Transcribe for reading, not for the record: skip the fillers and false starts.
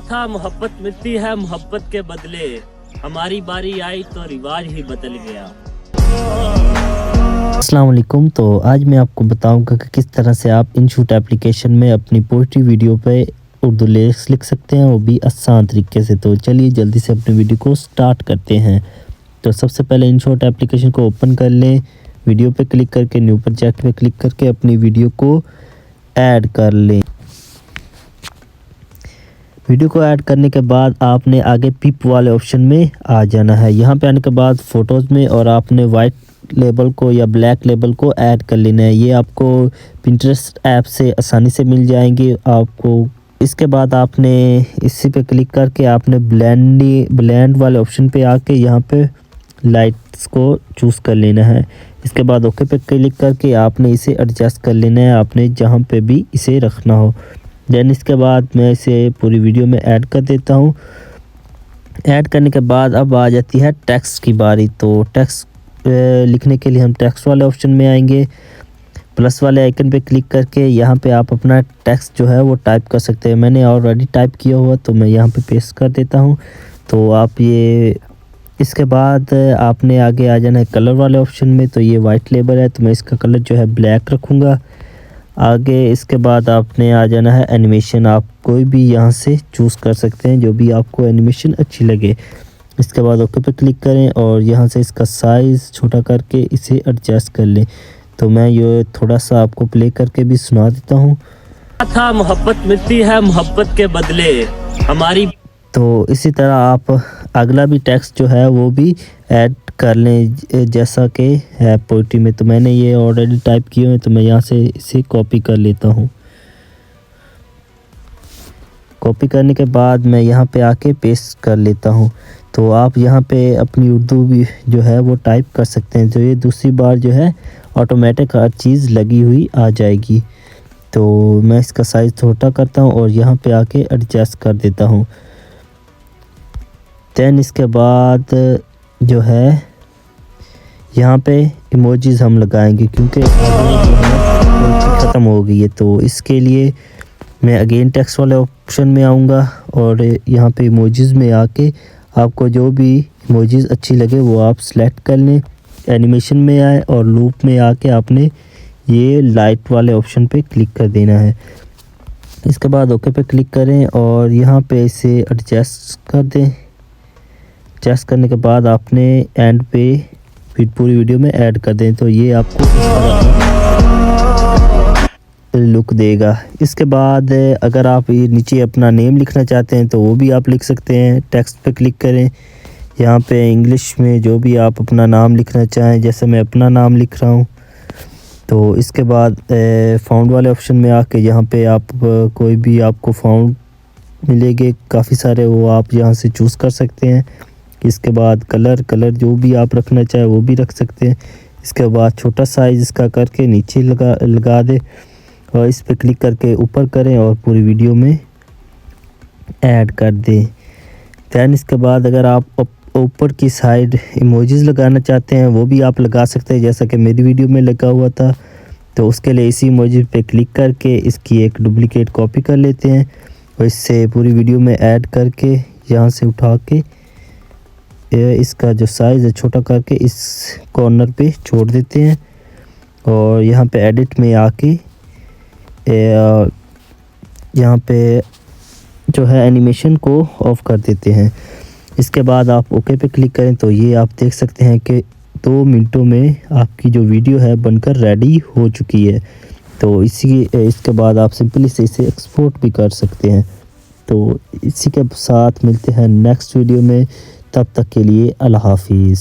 था मोहब्बत मिलती है मोहब्बत के बदले, हमारी बारी आई तो रिवाज ही बदल गया। अस्सलाम वालेकुम। तो आज मैं आपको बताऊंगा कि किस तरह से आप इनशूट एप्लीकेशन में अपनी पोइट्री वीडियो पे उर्दू लिरिक्स लिख सकते हैं, वो भी आसान तरीके से। तो चलिए जल्दी से अपनी वीडियो को स्टार्ट करते हैं। तो सबसे पहले इनशूट एप्लीकेशन को ओपन कर लें, वीडियो पे क्लिक करके न्यू प्रोजेक्ट पे क्लिक करके अपनी वीडियो को ऐड कर लें। वीडियो को ऐड करने के बाद आपने आगे पिप वाले ऑप्शन में आ जाना है। यहाँ पे आने के बाद फ़ोटोज़ में और आपने वाइट लेबल को या ब्लैक लेबल को ऐड कर लेना है। ये आपको पिंटरेस्ट ऐप से आसानी से मिल जाएंगे आपको। इसके बाद आपने इसी पे क्लिक करके आपने ब्लेंड वाले ऑप्शन पे आके यहाँ पे लाइट्स को चूज़ कर लेना है। इसके बाद ओके पे क्लिक करके आपने इसे एडजस्ट कर लेना है, आपने जहाँ पे भी इसे रखना हो। देन इसके बाद मैं इसे पूरी वीडियो में ऐड कर देता हूँ। ऐड करने के बाद अब आ जाती है टेक्स्ट की बारी। तो टेक्स्ट लिखने के लिए हम टेक्स्ट वाले ऑप्शन में आएंगे, प्लस वाले आइकन पे क्लिक करके यहाँ पे आप अपना टेक्स्ट जो है वो टाइप कर सकते हैं। मैंने ऑलरेडी टाइप किया हुआ तो मैं यहाँ पे पेस्ट कर देता हूँ। तो आप ये इसके बाद आपने आगे आ जाना है कलर वाले ऑप्शन में। तो ये वाइट लेबल है तो मैं इसका कलर जो है ब्लैक रखूँगा। आगे इसके बाद आपने आ जाना है एनिमेशन, आप कोई भी यहाँ से चूज़ कर सकते हैं जो भी आपको एनिमेशन अच्छी लगे। इसके बाद ओके पे क्लिक करें और यहाँ से इसका साइज़ छोटा करके इसे एडजस्ट कर लें। तो मैं ये थोड़ा सा आपको प्ले करके भी सुना देता हूँ। था मोहब्बत मिलती है मोहब्बत के बदले हमारी। तो इसी तरह आप अगला भी टेक्स्ट जो है वो भी ऐड कर लें जैसा कि है पोइट्री में। तो मैंने ये ऑलरेडी टाइप किए हैं तो मैं यहाँ से इसे कॉपी कर लेता हूँ। कॉपी करने के बाद मैं यहाँ पे आके पेस्ट कर लेता हूँ। तो आप यहाँ पे अपनी उर्दू भी जो है वो टाइप कर सकते हैं। तो ये दूसरी बार जो है ऑटोमेटिक हर चीज़ लगी हुई आ जाएगी। तो मैं इसका साइज़ छोटा करता हूँ और यहाँ पे आके एडजस्ट कर देता हूँ। दैन इसके बाद जो है यहाँ पे इमोजीज़ हम लगाएंगे क्योंकि ख़त्म हो गई है। तो इसके लिए मैं अगेन टेक्स्ट वाले ऑप्शन में आऊँगा और यहाँ पे इमोजीज़ में आके आपको जो भी इमोजीज़ अच्छी लगे वो आप सेलेक्ट कर लें। एनिमेशन में आए और लूप में आके आपने ये लाइट वाले ऑप्शन पे क्लिक कर देना है। इसके बाद ओके पे क्लिक करें और यहाँ पे इसे एडजस्ट कर दें। एडजस्ट करने के बाद आपने एंड पे फिर पूरी वीडियो में ऐड कर दें। तो ये आपको लुक देगा। इसके बाद अगर आप ये नीचे अपना नेम लिखना चाहते हैं तो वो भी आप लिख सकते हैं। टेक्स्ट पे क्लिक करें, यहाँ पे इंग्लिश में जो भी आप अपना नाम लिखना चाहें, जैसे मैं अपना नाम लिख रहा हूँ। तो इसके बाद फाउंड वाले ऑप्शन में आके यहाँ पे आप कोई भी आपको फाउंड मिलेंगे काफ़ी सारे, वो आप यहाँ से चूज़ कर सकते हैं। इसके बाद कलर जो भी आप रखना चाहे वो भी रख सकते हैं। इसके बाद छोटा साइज़ इसका करके नीचे लगा दे और इस पे क्लिक करके ऊपर करें और पूरी वीडियो में ऐड कर दें। दैन इसके बाद अगर आप ऊपर की साइड इमोजीज़ लगाना चाहते हैं वो भी आप लगा सकते हैं, जैसा कि मेरी वीडियो में लगा हुआ था। तो उसके लिए इसी इमोजी पे क्लिक करके इसकी एक डुप्लीकेट कॉपी कर लेते हैं और इससे पूरी वीडियो में ऐड करके यहाँ से उठा के इसका जो साइज़ है छोटा करके इस कॉर्नर पे छोड़ देते हैं और यहाँ पे एडिट में आके यहाँ पे जो है एनिमेशन को ऑफ कर देते हैं। इसके बाद आप ओके पे क्लिक करें तो ये आप देख सकते हैं कि 2 मिनटों में आपकी जो वीडियो है बनकर रेडी हो चुकी है। तो इसके बाद आप सिंपली से इसे एक्सपोर्ट भी कर सकते हैं। तो इसी के साथ मिलते हैं नेक्स्ट वीडियो में, तब तक के लिए अल्लाह हाफिज़।